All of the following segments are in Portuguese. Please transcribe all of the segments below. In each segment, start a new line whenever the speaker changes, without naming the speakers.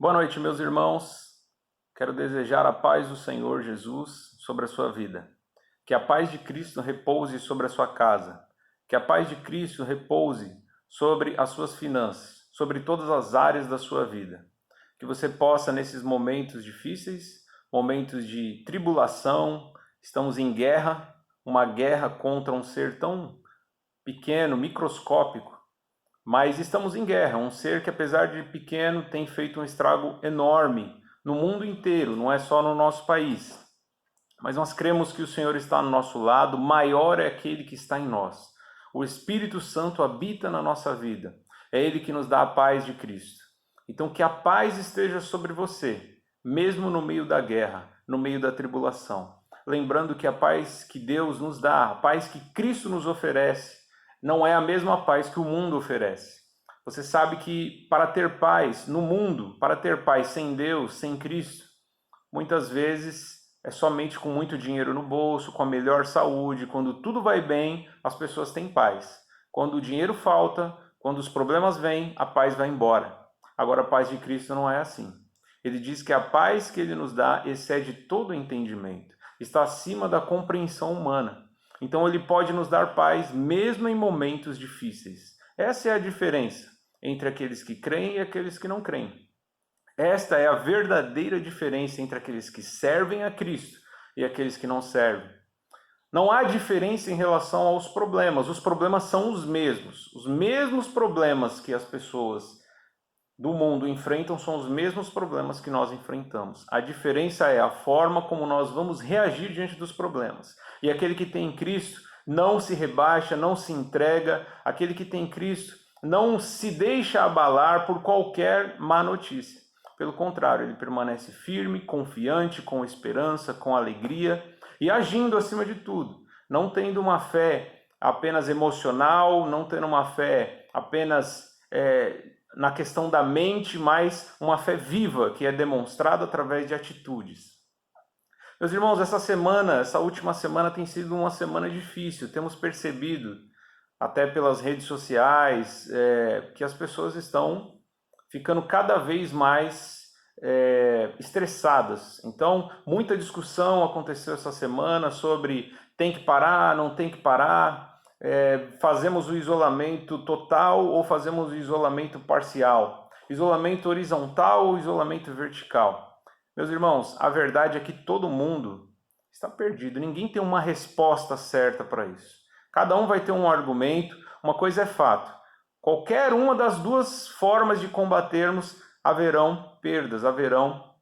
Boa noite, meus irmãos. Quero desejar a paz do Senhor Jesus sobre a sua vida. Que a paz de Cristo repouse sobre a sua casa. Que a paz de Cristo repouse sobre as suas finanças, sobre todas as áreas da sua vida. Que você possa, nesses momentos difíceis, momentos de tribulação, estamos em guerra, uma guerra contra um ser tão pequeno, microscópico, mas estamos em guerra, um ser que, apesar de pequeno, tem feito um estrago enorme no mundo inteiro, não é só no nosso país. Mas nós cremos que o Senhor está no nosso lado, maior é aquele que está em nós. O Espírito Santo habita na nossa vida, é Ele que nos dá a paz de Cristo. Então, que a paz esteja sobre você, mesmo no meio da guerra, no meio da tribulação. Lembrando que a paz que Deus nos dá, a paz que Cristo nos oferece, não é a mesma paz que o mundo oferece. Você sabe que para ter paz no mundo, para ter paz sem Deus, sem Cristo, muitas vezes é somente com muito dinheiro no bolso, com a melhor saúde, quando tudo vai bem, as pessoas têm paz. Quando o dinheiro falta, quando os problemas vêm, a paz vai embora. Agora, a paz de Cristo não é assim. Ele diz que a paz que Ele nos dá excede todo o entendimento, está acima da compreensão humana. Então, Ele pode nos dar paz mesmo em momentos difíceis. Essa é a diferença entre aqueles que creem e aqueles que não creem. Esta é a verdadeira diferença entre aqueles que servem a Cristo e aqueles que não servem. Não há diferença em relação aos problemas. Os problemas são os mesmos problemas que as pessoas do mundo enfrentam são os mesmos problemas que nós enfrentamos. A diferença é a forma como nós vamos reagir diante dos problemas. E aquele que tem Cristo não se rebaixa, não se entrega. Aquele que tem Cristo não se deixa abalar por qualquer má notícia. Pelo contrário, ele permanece firme, confiante, com esperança, com alegria e agindo acima de tudo. Não tendo uma fé apenas emocional, não tendo uma fé apenas na questão da mente, mas uma fé viva que é demonstrada através de atitudes. Meus irmãos, essa última semana tem sido uma semana difícil. Temos percebido, até pelas redes sociais, que as pessoas estão ficando cada vez mais estressadas. Então, muita discussão aconteceu essa semana sobre tem que parar, não tem que parar. Fazemos o isolamento total ou fazemos o isolamento parcial? Isolamento horizontal ou isolamento vertical? Meus irmãos, a verdade é que todo mundo está perdido. Ninguém tem uma resposta certa para isso. Cada um vai ter um argumento. Uma coisa é fato. Qualquer uma das duas formas de combatermos, haverão perdas, haverão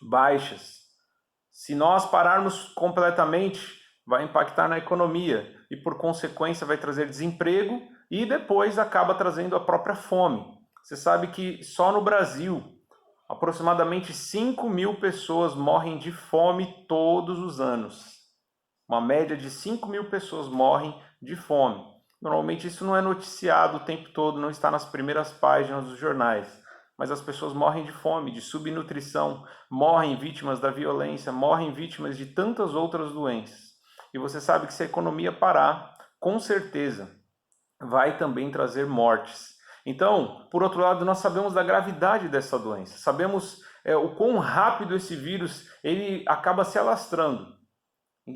baixas. Se nós pararmos completamente, vai impactar na economia e, por consequência, vai trazer desemprego e depois acaba trazendo a própria fome. Você sabe que só no Brasil, aproximadamente 5.000 pessoas morrem de fome todos os anos. Uma média de 5.000 pessoas morrem de fome. Normalmente isso não é noticiado o tempo todo, não está nas primeiras páginas dos jornais. Mas as pessoas morrem de fome, de subnutrição, morrem vítimas da violência, morrem vítimas de tantas outras doenças. E você sabe que se a economia parar, com certeza vai também trazer mortes. Então, por outro lado, nós sabemos da gravidade dessa doença, sabemos o quão rápido esse vírus ele acaba se alastrando.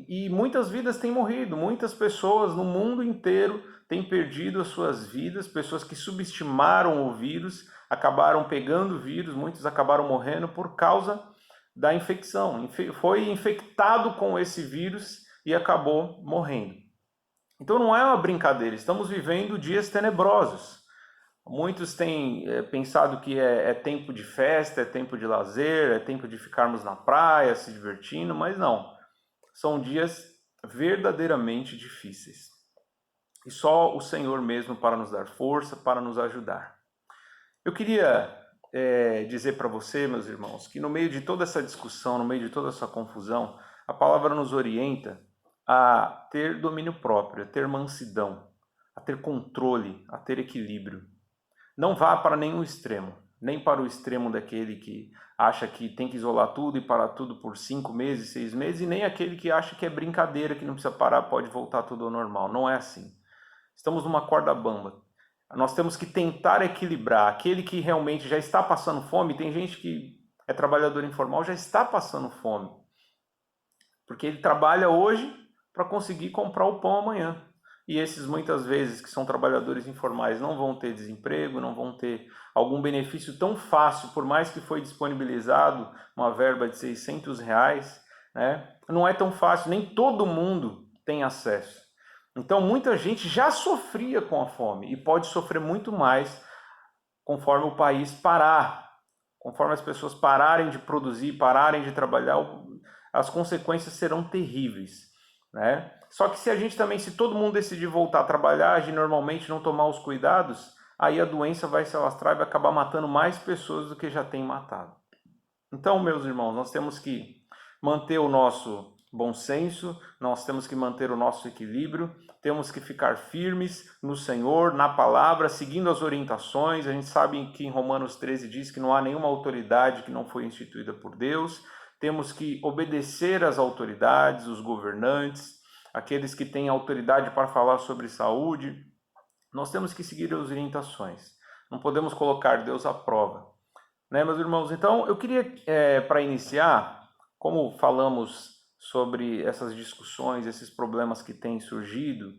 E muitas vidas têm morrido, muitas pessoas no mundo inteiro têm perdido as suas vidas, pessoas que subestimaram o vírus, acabaram pegando o vírus, muitos acabaram morrendo por causa da infecção. Foi infectado com esse vírus e acabou morrendo. Então não é uma brincadeira, estamos vivendo dias tenebrosos. Muitos têm pensado que é tempo de festa, é tempo de lazer, é tempo de ficarmos na praia, se divertindo, mas não. São dias verdadeiramente difíceis. E só o Senhor mesmo para nos dar força, para nos ajudar. Eu queria dizer para você, meus irmãos, que no meio de toda essa discussão, no meio de toda essa confusão, a palavra nos orienta a ter domínio próprio, a ter mansidão, a ter controle, a ter equilíbrio. Não vá para nenhum extremo, nem para o extremo daquele que acha que tem que isolar tudo e parar tudo por 5 meses, 6 meses, e nem aquele que acha que é brincadeira, que não precisa parar, pode voltar tudo ao normal. Não é assim. Estamos numa corda bamba. Nós temos que tentar equilibrar. Aquele que realmente já está passando fome, tem gente que é trabalhador informal, já está passando fome. Porque ele trabalha hoje para conseguir comprar o pão amanhã. E esses, muitas vezes, que são trabalhadores informais, não vão ter desemprego, não vão ter algum benefício tão fácil, por mais que foi disponibilizado uma verba de R$600, né? Não é tão fácil, nem todo mundo tem acesso. Então, muita gente já sofria com a fome e pode sofrer muito mais conforme o país parar, conforme as pessoas pararem de produzir, pararem de trabalhar, as consequências serão terríveis, né? Só que se todo mundo decidir voltar a trabalhar, agir normalmente, não tomar os cuidados, aí a doença vai se alastrar e vai acabar matando mais pessoas do que já tem matado. Então, meus irmãos, nós temos que manter o nosso bom senso, nós temos que manter o nosso equilíbrio, temos que ficar firmes no Senhor, na palavra, seguindo as orientações. A gente sabe que em Romanos 13 diz que não há nenhuma autoridade que não foi instituída por Deus. Temos que obedecer às autoridades, os governantes, aqueles que têm autoridade para falar sobre saúde. Nós temos que seguir as orientações. Não podemos colocar Deus à prova. Né, meus irmãos? Então, eu queria, para iniciar, como falamos sobre essas discussões, esses problemas que têm surgido,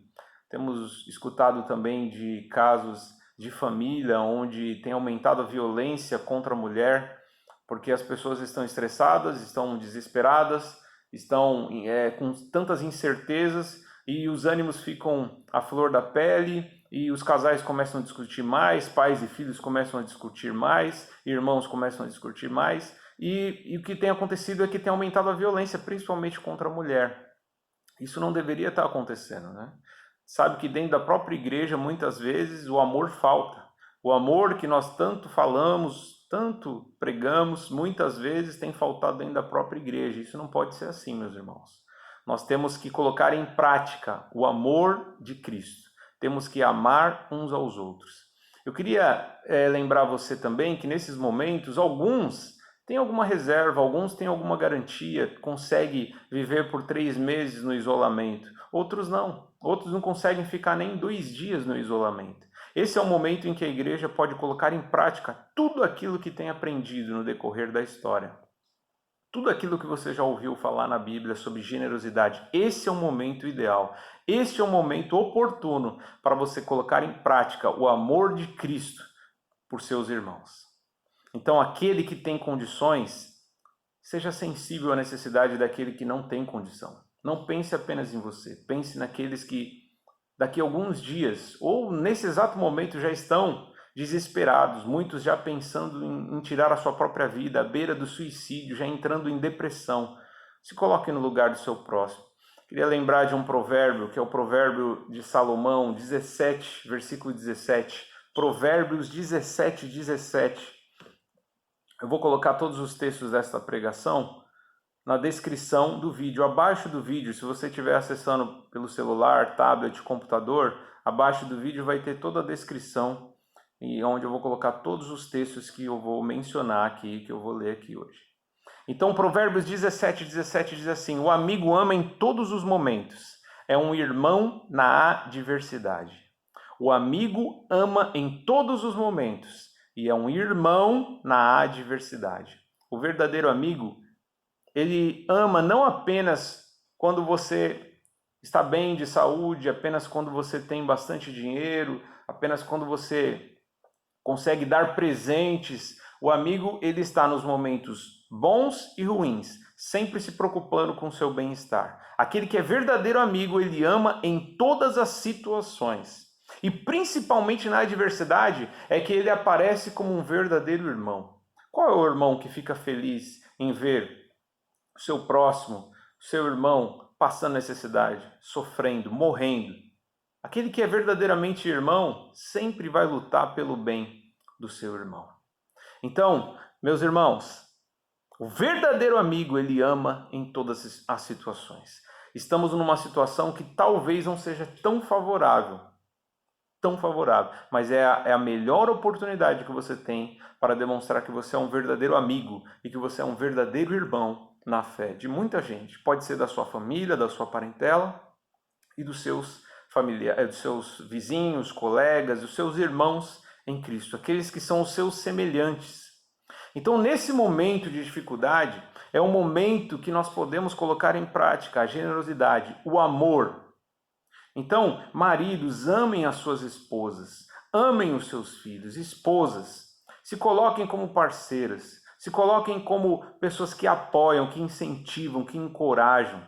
temos escutado também de casos de família onde tem aumentado a violência contra a mulher, porque as pessoas estão estressadas, estão desesperadas, estão com tantas incertezas e os ânimos ficam à flor da pele e os casais começam a discutir mais, pais e filhos começam a discutir mais, irmãos começam a discutir mais e o que tem acontecido é que tem aumentado a violência, principalmente contra a mulher. Isso não deveria estar acontecendo, né? Sabe que dentro da própria igreja, muitas vezes, o amor falta. O amor que nós tanto falamos, tanto pregamos, muitas vezes tem faltado dentro da própria igreja. Isso não pode ser assim, meus irmãos. Nós temos que colocar em prática o amor de Cristo. Temos que amar uns aos outros. Eu queria lembrar você também que nesses momentos, alguns têm alguma reserva, alguns têm alguma garantia, conseguem viver por 3 meses no isolamento. Outros não. Outros não conseguem ficar nem 2 dias no isolamento. Esse é o momento em que a igreja pode colocar em prática tudo aquilo que tem aprendido no decorrer da história. Tudo aquilo que você já ouviu falar na Bíblia sobre generosidade. Esse é o momento ideal. Este é o momento oportuno para você colocar em prática o amor de Cristo por seus irmãos. Então, aquele que tem condições, seja sensível à necessidade daquele que não tem condição. Não pense apenas em você, pense naqueles que daqui a alguns dias, ou nesse exato momento, já estão desesperados, muitos já pensando em tirar a sua própria vida, à beira do suicídio, já entrando em depressão. Se coloque no lugar do seu próximo. Queria lembrar de um provérbio, que é o provérbio de Salomão, 17, versículo 17. Provérbios 17, 17. Eu vou colocar todos os textos desta pregação na descrição do vídeo. Abaixo do vídeo, se você estiver acessando pelo celular, tablet, computador, abaixo do vídeo vai ter toda a descrição e onde eu vou colocar todos os textos que eu vou mencionar aqui, que eu vou ler aqui hoje. Então, Provérbios 17, 17 diz assim: o amigo ama em todos os momentos, é um irmão na adversidade. O amigo ama em todos os momentos e é um irmão na adversidade. O verdadeiro amigo, ele ama não apenas quando você está bem de saúde, apenas quando você tem bastante dinheiro, apenas quando você consegue dar presentes. O amigo, ele está nos momentos bons e ruins, sempre se preocupando com o seu bem-estar. Aquele que é verdadeiro amigo, ele ama em todas as situações. E principalmente na adversidade, é que ele aparece como um verdadeiro irmão. Qual é o irmão que fica feliz em ver o seu próximo, o seu irmão passando necessidade, sofrendo, morrendo? Aquele que é verdadeiramente irmão sempre vai lutar pelo bem do seu irmão. Então, meus irmãos, o verdadeiro amigo, ele ama em todas as situações. Estamos numa situação que talvez não seja tão favorável, mas é a melhor oportunidade que você tem para demonstrar que você é um verdadeiro amigo e que você é um verdadeiro irmão na fé de muita gente. Pode ser da sua família, da sua parentela e dos seus familiares, dos seus vizinhos, colegas, dos seus irmãos em Cristo, aqueles que são os seus semelhantes. Então, nesse momento de dificuldade, é um momento que nós podemos colocar em prática a generosidade, o amor. Então, maridos, amem as suas esposas, amem os seus filhos, esposas, se coloquem como parceiras, se coloquem como pessoas que apoiam, que incentivam, que encorajam.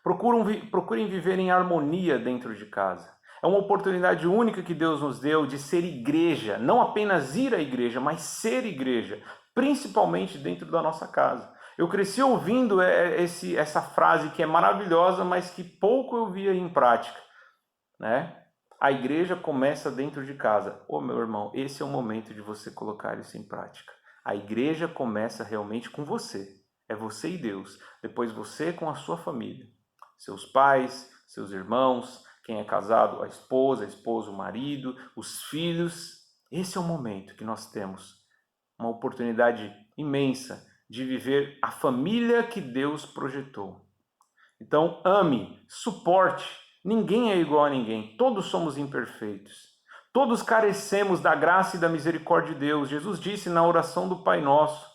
Procurem viver em harmonia dentro de casa. É uma oportunidade única que Deus nos deu de ser igreja, não apenas ir à igreja, mas ser igreja, principalmente dentro da nossa casa. Eu cresci ouvindo essa frase que é maravilhosa, mas que pouco eu via em prática, né? A igreja começa dentro de casa. Ô, meu irmão, esse é o momento de você colocar isso em prática. A igreja começa realmente com você. É você e Deus. Depois você com a sua família. Seus pais, seus irmãos, quem é casado, a esposa, o marido, os filhos. Esse é o momento que nós temos uma oportunidade imensa de viver a família que Deus projetou. Então, ame, suporte. Ninguém é igual a ninguém. Todos somos imperfeitos. Todos carecemos da graça e da misericórdia de Deus. Jesus disse na oração do Pai Nosso: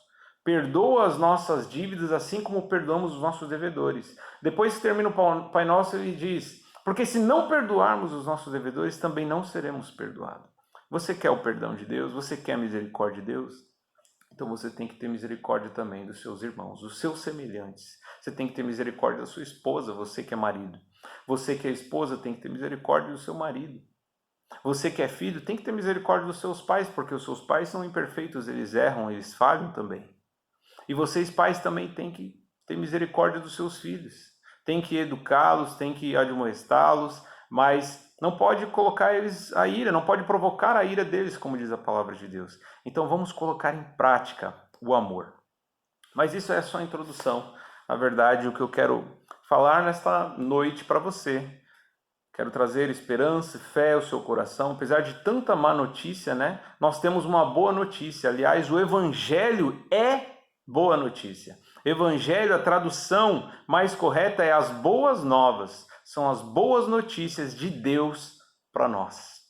perdoa as nossas dívidas assim como perdoamos os nossos devedores. Depois que termina o Pai Nosso, ele diz: porque se não perdoarmos os nossos devedores, também não seremos perdoados. Você quer o perdão de Deus? Você quer a misericórdia de Deus? Então você tem que ter misericórdia também dos seus irmãos, dos seus semelhantes. Você tem que ter misericórdia da sua esposa, você que é marido. Você que é esposa tem que ter misericórdia do seu marido. Você que é filho tem que ter misericórdia dos seus pais, porque os seus pais são imperfeitos, eles erram, eles falham também. E vocês pais também têm que ter misericórdia dos seus filhos. Tem que educá-los, tem que admoestá-los, mas não pode colocar eles a ira, não pode provocar a ira deles, como diz a palavra de Deus. Então vamos colocar em prática o amor. Mas isso é só a introdução. Na verdade, o que eu quero falar nesta noite para você, quero trazer esperança e fé ao seu coração. Apesar de tanta má notícia, né? Nós temos uma boa notícia. Aliás, o Evangelho é boa notícia. Evangelho, a tradução mais correta é as boas novas. São as boas notícias de Deus para nós.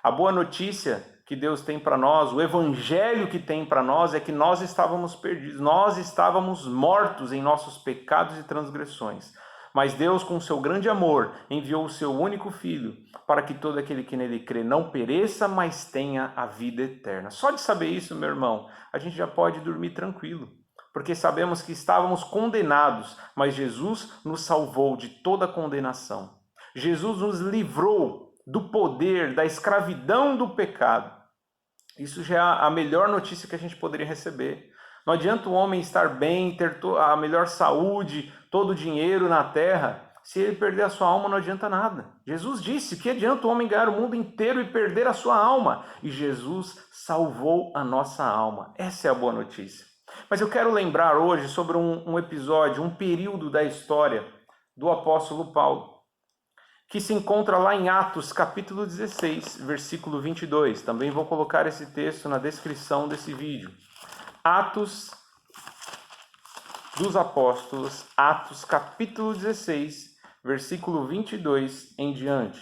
A boa notícia que Deus tem para nós, o evangelho que tem para nós é que nós estávamos perdidos, nós estávamos mortos em nossos pecados e transgressões. Mas Deus, com seu grande amor, enviou o seu único Filho para que todo aquele que nele crê não pereça, mas tenha a vida eterna. Só de saber isso, meu irmão, a gente já pode dormir tranquilo, porque sabemos que estávamos condenados, mas Jesus nos salvou de toda condenação. Jesus nos livrou do poder, da escravidão do pecado. Isso já é a melhor notícia que a gente poderia receber. Não adianta o homem estar bem, ter a melhor saúde, todo o dinheiro na terra, se ele perder a sua alma não adianta nada. Jesus disse que adianta o homem ganhar o mundo inteiro e perder a sua alma. E Jesus salvou a nossa alma. Essa é a boa notícia. Mas eu quero lembrar hoje sobre um episódio, um período da história do apóstolo Paulo, que se encontra lá em Atos, capítulo 16, versículo 22. Também vou colocar esse texto na descrição desse vídeo. Atos dos Apóstolos, Atos, capítulo 16, versículo 22 em diante.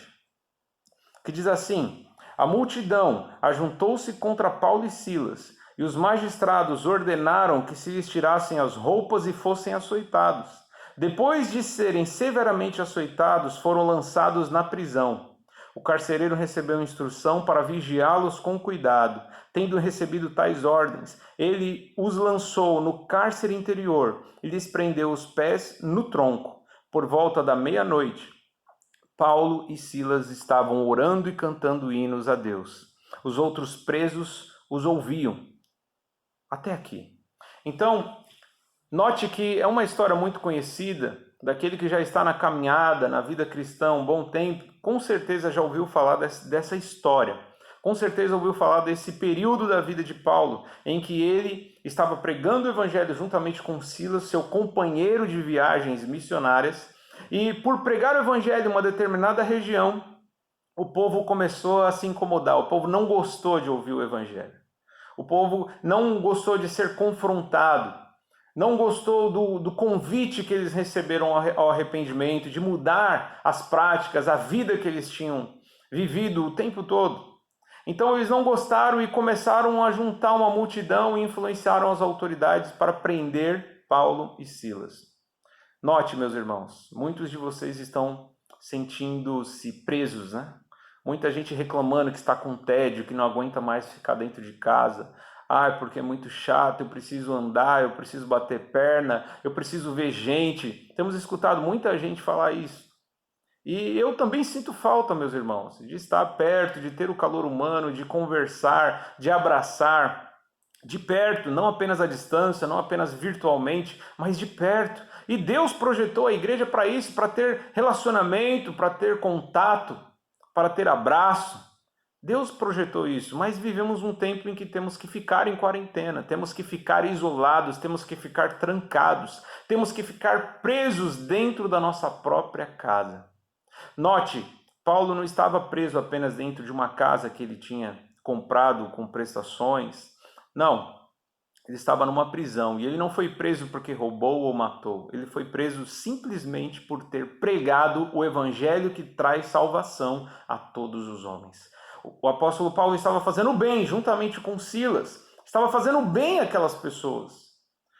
Que diz assim: a multidão ajuntou-se contra Paulo e Silas, e os magistrados ordenaram que se lhes tirassem as roupas e fossem açoitados. Depois de serem severamente açoitados, foram lançados na prisão. O carcereiro recebeu instrução para vigiá-los com cuidado. Tendo recebido tais ordens, ele os lançou no cárcere interior e lhes prendeu os pés no tronco. Por volta da meia-noite, Paulo e Silas estavam orando e cantando hinos a Deus. Os outros presos os ouviam. Até aqui. Então, note que é uma história muito conhecida, daquele que já está na caminhada, na vida cristã um bom tempo, com certeza já ouviu falar dessa história. Com certeza ouviu falar desse período da vida de Paulo, em que ele estava pregando o evangelho juntamente com Silas, seu companheiro de viagens missionárias, e por pregar o evangelho em uma determinada região, o povo começou a se incomodar, o povo não gostou de ouvir o evangelho. O povo não gostou de ser confrontado. não gostou do convite que eles receberam ao arrependimento, de mudar as práticas, a vida que eles tinham vivido o tempo todo. Então eles não gostaram e começaram a juntar uma multidão e influenciaram as autoridades para prender Paulo e Silas. Note, meus irmãos, muitos de vocês estão sentindo-se presos, né? Muita gente reclamando que está com tédio, que não aguenta mais ficar dentro de casa. Porque é muito chato, eu preciso andar, eu preciso bater perna, eu preciso ver gente. Temos escutado muita gente falar isso. E eu também sinto falta, meus irmãos, de estar perto, de ter o calor humano, de conversar, de abraçar, de perto, não apenas à distância, não apenas virtualmente, mas de perto. E Deus projetou a igreja para isso, para ter relacionamento, para ter contato, para ter abraço. Deus projetou isso, mas vivemos um tempo em que temos que ficar em quarentena, temos que ficar isolados, temos que ficar trancados, temos que ficar presos dentro da nossa própria casa. Note, Paulo não estava preso apenas dentro de uma casa que ele tinha comprado com prestações. Não, ele estava numa prisão e ele não foi preso porque roubou ou matou. Ele foi preso simplesmente por ter pregado o evangelho que traz salvação a todos os homens. O apóstolo Paulo estava fazendo bem juntamente com Silas. Estava fazendo bem àquelas pessoas,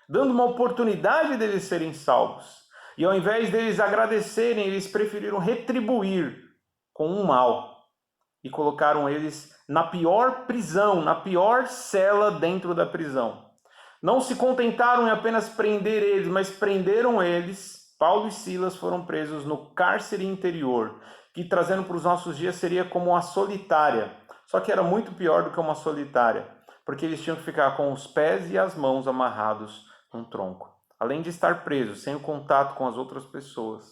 dando uma oportunidade deles serem salvos. E ao invés deles agradecerem, eles preferiram retribuir com um mal. E colocaram eles na pior prisão, na pior cela dentro da prisão. Não se contentaram em apenas prender eles, mas prenderam eles. Paulo e Silas foram presos no cárcere interior, que trazendo para os nossos dias seria como uma solitária. Só que era muito pior do que uma solitária, porque eles tinham que ficar com os pés e as mãos amarrados num tronco. Além de estar presos, sem o contato com as outras pessoas,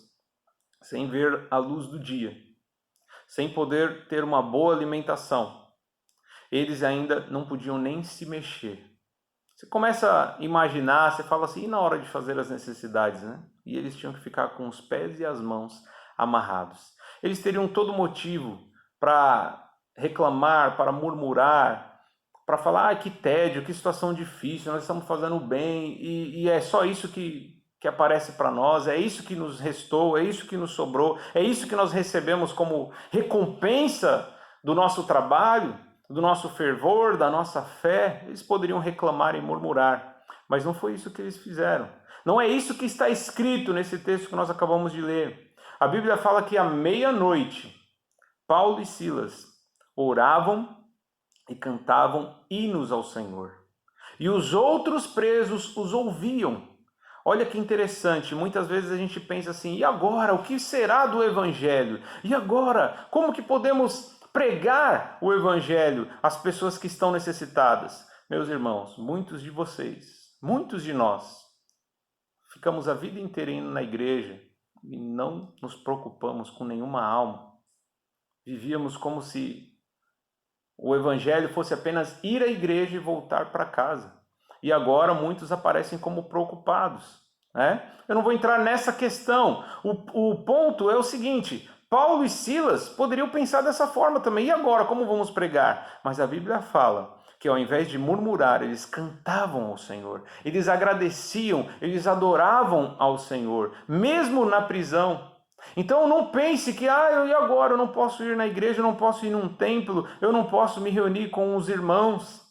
sem ver a luz do dia, sem poder ter uma boa alimentação, eles ainda não podiam nem se mexer. Você começa a imaginar, você fala assim, e na hora de fazer as necessidades, né? E eles tinham que ficar com os pés e as mãos amarrados. Eles teriam todo motivo para reclamar, para murmurar, para falar, que tédio, que situação difícil, nós estamos fazendo bem, e é só isso que aparece para nós, é isso que nos restou, é isso que nos sobrou, é isso que nós recebemos como recompensa do nosso trabalho, do nosso fervor, da nossa fé. Eles poderiam reclamar e murmurar, mas não foi isso que eles fizeram. Não é isso que está escrito nesse texto que nós acabamos de ler. A Bíblia fala que à meia-noite, Paulo e Silas oravam e cantavam hinos ao Senhor. E os outros presos os ouviam. Olha que interessante, muitas vezes a gente pensa assim, e agora? O que será do Evangelho? E agora? Como que podemos pregar o Evangelho às pessoas que estão necessitadas? Meus irmãos, muitos de vocês, muitos de nós, ficamos a vida inteira indo na igreja e não nos preocupamos com nenhuma alma. Vivíamos como se o evangelho fosse apenas ir à igreja e voltar para casa. E agora muitos aparecem como preocupados, né? Eu não vou entrar nessa questão. O ponto é o seguinte, Paulo e Silas poderiam pensar dessa forma também. E agora, como vamos pregar? Mas a Bíblia fala que ao invés de murmurar, eles cantavam ao Senhor. Eles agradeciam, eles adoravam ao Senhor, mesmo na prisão. Então não pense que, e agora eu não posso ir na igreja, eu não posso ir num templo, eu não posso me reunir com os irmãos.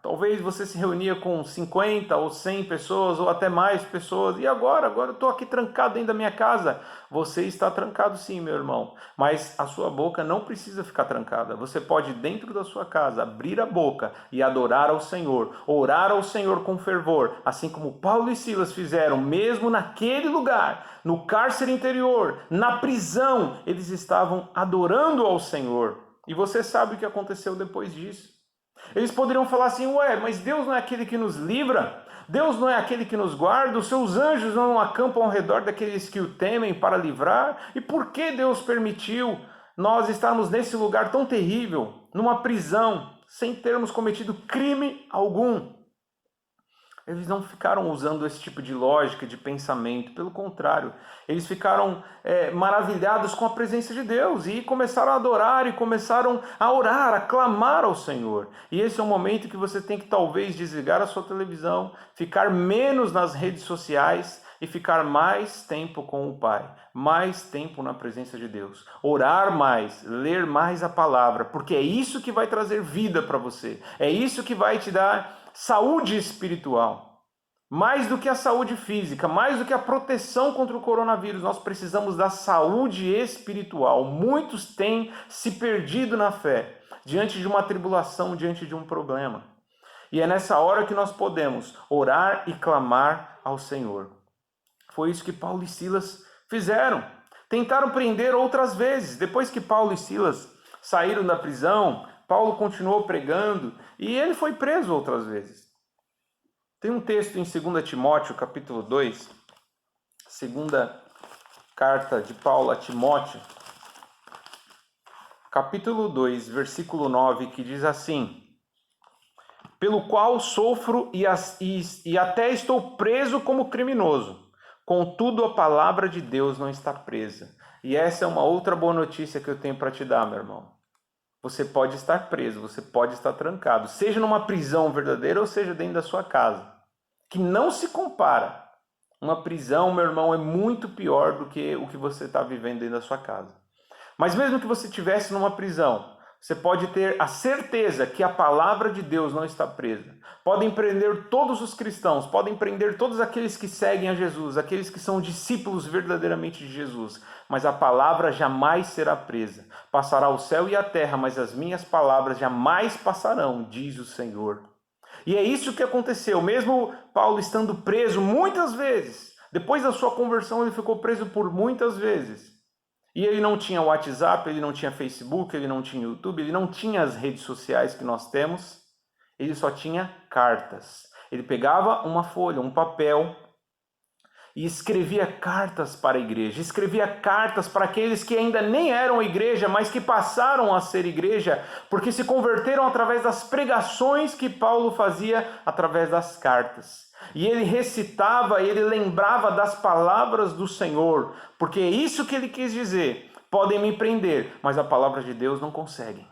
Talvez você se reunia com 50 ou 100 pessoas ou até mais pessoas. E agora eu estou aqui trancado dentro da minha casa. Você está trancado sim, meu irmão. Mas a sua boca não precisa ficar trancada. Você pode, dentro da sua casa, abrir a boca e adorar ao Senhor. Orar ao Senhor com fervor. Assim como Paulo e Silas fizeram, mesmo naquele lugar, no cárcere interior, na prisão, eles estavam adorando ao Senhor. E você sabe o que aconteceu depois disso. Eles poderiam falar assim, mas Deus não é aquele que nos livra? Deus não é aquele que nos guarda? Os seus anjos não acampam ao redor daqueles que o temem para livrar? E por que Deus permitiu nós estarmos nesse lugar tão terrível, numa prisão, sem termos cometido crime algum? Eles não ficaram usando esse tipo de lógica, de pensamento. Pelo contrário, eles ficaram maravilhados com a presença de Deus e começaram a adorar e começaram a orar, a clamar ao Senhor. E esse é um momento que você tem que talvez desligar a sua televisão, ficar menos nas redes sociais e ficar mais tempo com o Pai, mais tempo na presença de Deus. Orar mais, ler mais a palavra, porque é isso que vai trazer vida para você. É isso que vai te dar saúde espiritual, mais do que a saúde física, mais do que a proteção contra o coronavírus, nós precisamos da saúde espiritual. Muitos têm se perdido na fé, diante de uma tribulação, diante de um problema. E é nessa hora que nós podemos orar e clamar ao Senhor. Foi isso que Paulo e Silas fizeram. Tentaram prender outras vezes. Depois que Paulo e Silas saíram da prisão, Paulo continuou pregando e ele foi preso outras vezes. Tem um texto em 2 Timóteo, capítulo 2, segunda carta de Paulo a Timóteo, capítulo 2, versículo 9, que diz assim: pelo qual sofro e até estou preso como criminoso, contudo a palavra de Deus não está presa. E essa é uma outra boa notícia que eu tenho para te dar, meu irmão. Você pode estar preso, você pode estar trancado, seja numa prisão verdadeira ou seja dentro da sua casa, que não se compara. Uma prisão, meu irmão, é muito pior do que o que você está vivendo dentro da sua casa. Mas mesmo que você estivesse numa prisão, você pode ter a certeza que a palavra de Deus não está presa. Podem prender todos os cristãos, podem prender todos aqueles que seguem a Jesus, aqueles que são discípulos verdadeiramente de Jesus, mas a palavra jamais será presa. Passará o céu e a terra, mas as minhas palavras jamais passarão, diz o Senhor. E é isso que aconteceu, mesmo Paulo estando preso muitas vezes, depois da sua conversão ele ficou preso por muitas vezes. E ele não tinha WhatsApp, ele não tinha Facebook, ele não tinha YouTube, ele não tinha as redes sociais que nós temos, ele só tinha cartas. Ele pegava uma folha, um papel e escrevia cartas para a igreja, escrevia cartas para aqueles que ainda nem eram igreja, mas que passaram a ser igreja, porque se converteram através das pregações que Paulo fazia através das cartas. E ele recitava, ele lembrava das palavras do Senhor, porque é isso que ele quis dizer. Podem me prender, mas a palavra de Deus não conseguem.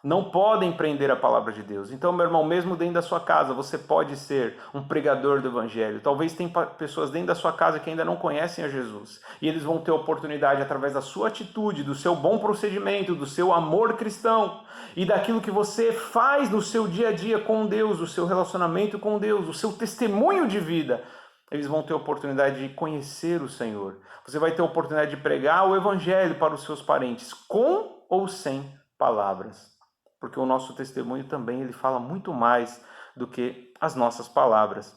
Não podem prender a palavra de Deus. Então, meu irmão, mesmo dentro da sua casa, você pode ser um pregador do Evangelho. Talvez tenha pessoas dentro da sua casa que ainda não conhecem a Jesus. E eles vão ter oportunidade, através da sua atitude, do seu bom procedimento, do seu amor cristão e daquilo que você faz no seu dia a dia com Deus, o seu relacionamento com Deus, o seu testemunho de vida. Eles vão ter oportunidade de conhecer o Senhor. Você vai ter oportunidade de pregar o Evangelho para os seus parentes, com ou sem palavras. Porque o nosso testemunho também ele fala muito mais do que as nossas palavras.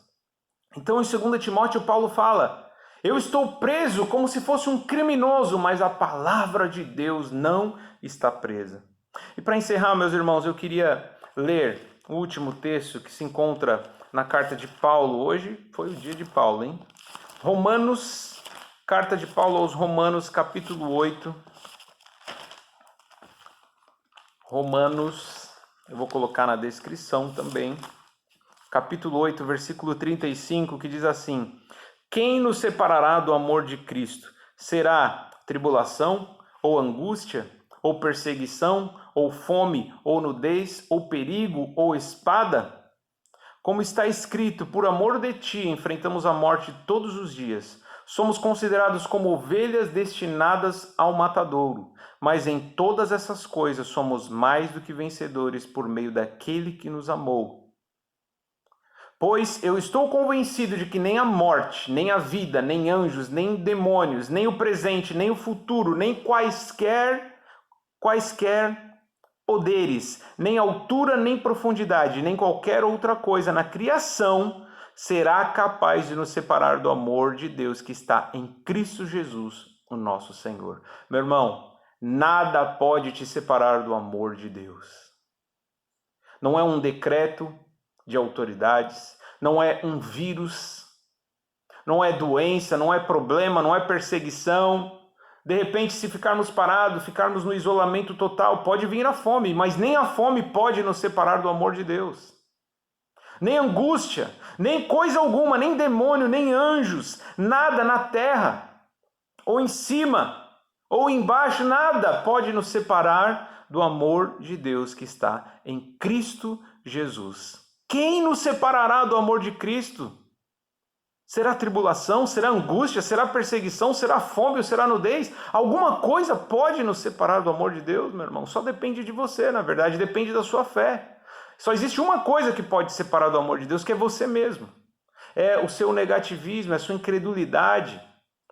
Então, em 2 Timóteo, Paulo fala: eu estou preso como se fosse um criminoso, mas a palavra de Deus não está presa. E para encerrar, meus irmãos, eu queria ler o último texto que se encontra na carta de Paulo. Hoje foi o dia de Paulo, hein? Romanos, carta de Paulo aos Romanos, capítulo 8. Romanos, eu vou colocar na descrição também, capítulo 8, versículo 35, que diz assim: quem nos separará do amor de Cristo? Será tribulação, ou angústia, ou perseguição, ou fome, ou nudez, ou perigo, ou espada? Como está escrito, por amor de ti enfrentamos a morte todos os dias. Somos considerados como ovelhas destinadas ao matadouro. Mas em todas essas coisas somos mais do que vencedores por meio daquele que nos amou. Pois eu estou convencido de que nem a morte, nem a vida, nem anjos, nem demônios, nem o presente, nem o futuro, nem quaisquer poderes, nem altura, nem profundidade, nem qualquer outra coisa na criação será capaz de nos separar do amor de Deus que está em Cristo Jesus, o nosso Senhor. Meu irmão, nada pode te separar do amor de Deus. Não é um decreto de autoridades, não é um vírus, não é doença, não é problema, não é perseguição. De repente, se ficarmos parados, ficarmos no isolamento total, pode vir a fome, mas nem a fome pode nos separar do amor de Deus. nem angústia, nem coisa alguma, nem demônio, nem anjos, nada na terra, ou em cima, ou embaixo, nada pode nos separar do amor de Deus que está em Cristo Jesus. Quem nos separará do amor de Cristo? Será tribulação? Será angústia? Será perseguição? Será fome ou será nudez? Alguma coisa pode nos separar do amor de Deus, meu irmão? Só depende de você, na verdade, depende da sua fé. Só existe uma coisa que pode separar do amor de Deus, que é você mesmo. É o seu negativismo, é a sua incredulidade.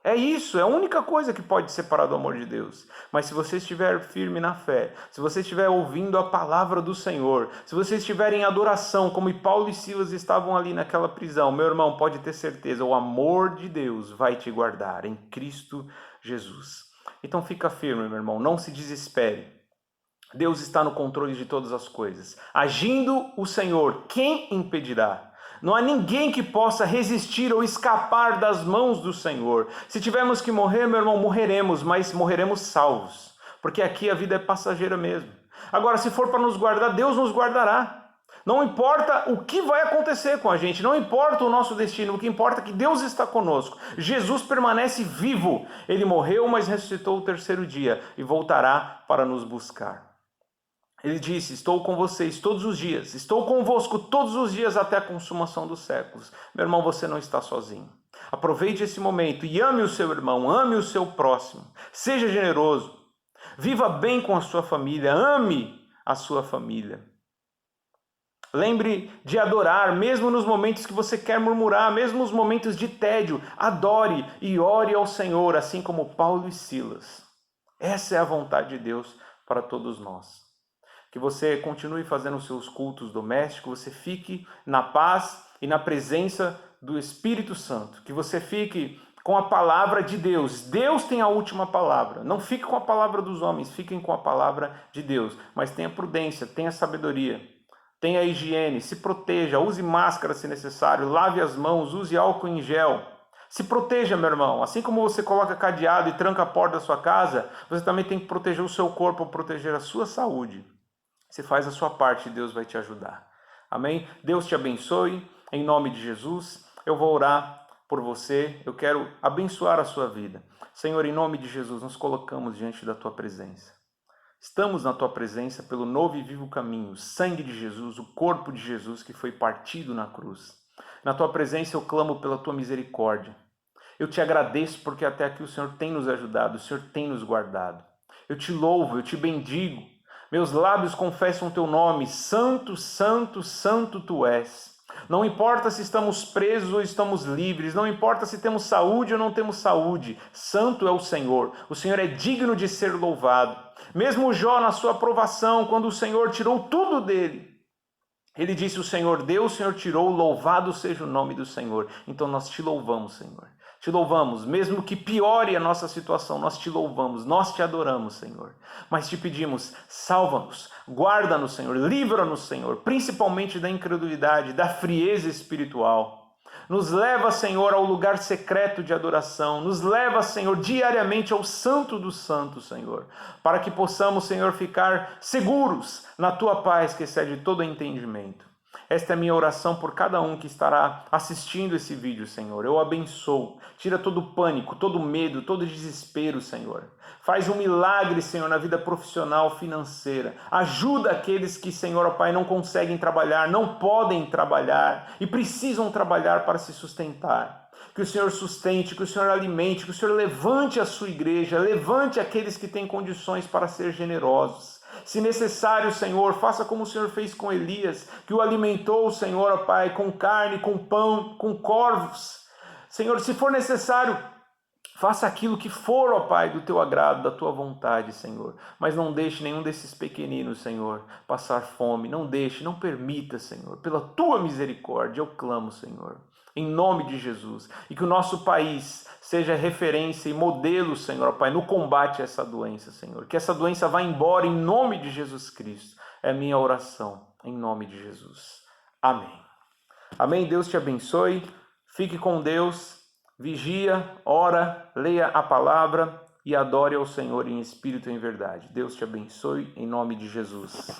É isso, é a única coisa que pode separar do amor de Deus. Mas se você estiver firme na fé, se você estiver ouvindo a palavra do Senhor, se você estiver em adoração, como Paulo e Silas estavam ali naquela prisão, meu irmão, pode ter certeza, o amor de Deus vai te guardar em Cristo Jesus. Então fica firme, meu irmão, não se desespere. Deus está no controle de todas as coisas. Agindo o Senhor, quem impedirá? Não há ninguém que possa resistir ou escapar das mãos do Senhor. Se tivermos que morrer, meu irmão, morreremos, mas morreremos salvos. Porque aqui a vida é passageira mesmo. Agora, se for para nos guardar, Deus nos guardará. Não importa o que vai acontecer com a gente, não importa o nosso destino, o que importa é que Deus está conosco. Jesus permanece vivo. Ele morreu, mas ressuscitou o terceiro dia e voltará para nos buscar. Ele disse, estou com vocês todos os dias, estou convosco todos os dias até a consumação dos séculos. Meu irmão, você não está sozinho. Aproveite esse momento e ame o seu irmão, ame o seu próximo. Seja generoso, viva bem com a sua família, ame a sua família. Lembre de adorar, mesmo nos momentos que você quer murmurar, mesmo nos momentos de tédio. Adore e ore ao Senhor, assim como Paulo e Silas. Essa é a vontade de Deus para todos nós. Que você continue fazendo os seus cultos domésticos, você fique na paz e na presença do Espírito Santo. Que você fique com a palavra de Deus. Deus tem a última palavra. Não fique com a palavra dos homens, fiquem com a palavra de Deus. Mas tenha prudência, tenha sabedoria, tenha higiene, se proteja, use máscara se necessário, lave as mãos, use álcool em gel. Se proteja, meu irmão. Assim como você coloca cadeado e tranca a porta da sua casa, você também tem que proteger o seu corpo, proteger a sua saúde. Você faz a sua parte e Deus vai te ajudar. Amém? Deus te abençoe, em nome de Jesus. Eu vou orar por você, eu quero abençoar a sua vida. Senhor, em nome de Jesus, nos colocamos diante da tua presença. Estamos na tua presença pelo novo e vivo caminho, o sangue de Jesus, o corpo de Jesus que foi partido na cruz. Na tua presença eu clamo pela tua misericórdia. Eu te agradeço porque até aqui o Senhor tem nos ajudado, o Senhor tem nos guardado. Eu te louvo, eu te bendigo. Meus lábios confessam o teu nome, santo, santo, santo tu és. Não importa se estamos presos ou estamos livres, não importa se temos saúde ou não temos saúde, santo é o Senhor é digno de ser louvado. Mesmo Jó, na sua provação, quando o Senhor tirou tudo dele, ele disse, o Senhor deu, o Senhor tirou, louvado seja o nome do Senhor. Então nós te louvamos, Senhor. Te louvamos, mesmo que piore a nossa situação, nós te louvamos, nós te adoramos, Senhor. Mas te pedimos, salva-nos, guarda-nos, Senhor, livra-nos, Senhor, principalmente da incredulidade, da frieza espiritual. Nos leva, Senhor, ao lugar secreto de adoração. Nos leva, Senhor, diariamente ao Santo dos Santos, Senhor. Para que possamos, Senhor, ficar seguros na Tua paz que excede todo entendimento. Esta é a minha oração por cada um que estará assistindo esse vídeo, Senhor. Eu abençoo. Tira todo o pânico, todo o medo, todo o desespero, Senhor. Faz um milagre, Senhor, na vida profissional, financeira. Ajuda aqueles que, Senhor, ó Pai, não conseguem trabalhar, não podem trabalhar e precisam trabalhar para se sustentar. Que o Senhor sustente, que o Senhor alimente, que o Senhor levante a sua igreja, levante aqueles que têm condições para ser generosos. Se necessário, Senhor, faça como o Senhor fez com Elias, que o alimentou, Senhor, ó Pai, com carne, com pão, com corvos. Senhor, se for necessário, faça aquilo que for, ó Pai, do teu agrado, da tua vontade, Senhor. Mas não deixe nenhum desses pequeninos, Senhor, passar fome. Não deixe, não permita, Senhor. Pela tua misericórdia, eu clamo, Senhor. Em nome de Jesus. E que o nosso país seja referência e modelo, Senhor, ó Pai, no combate a essa doença, Senhor. Que essa doença vá embora em nome de Jesus Cristo. É a minha oração, em nome de Jesus. Amém. Amém. Deus te abençoe. Fique com Deus. Vigia, ora, leia a palavra e adore ao Senhor em espírito e em verdade. Deus te abençoe em nome de Jesus.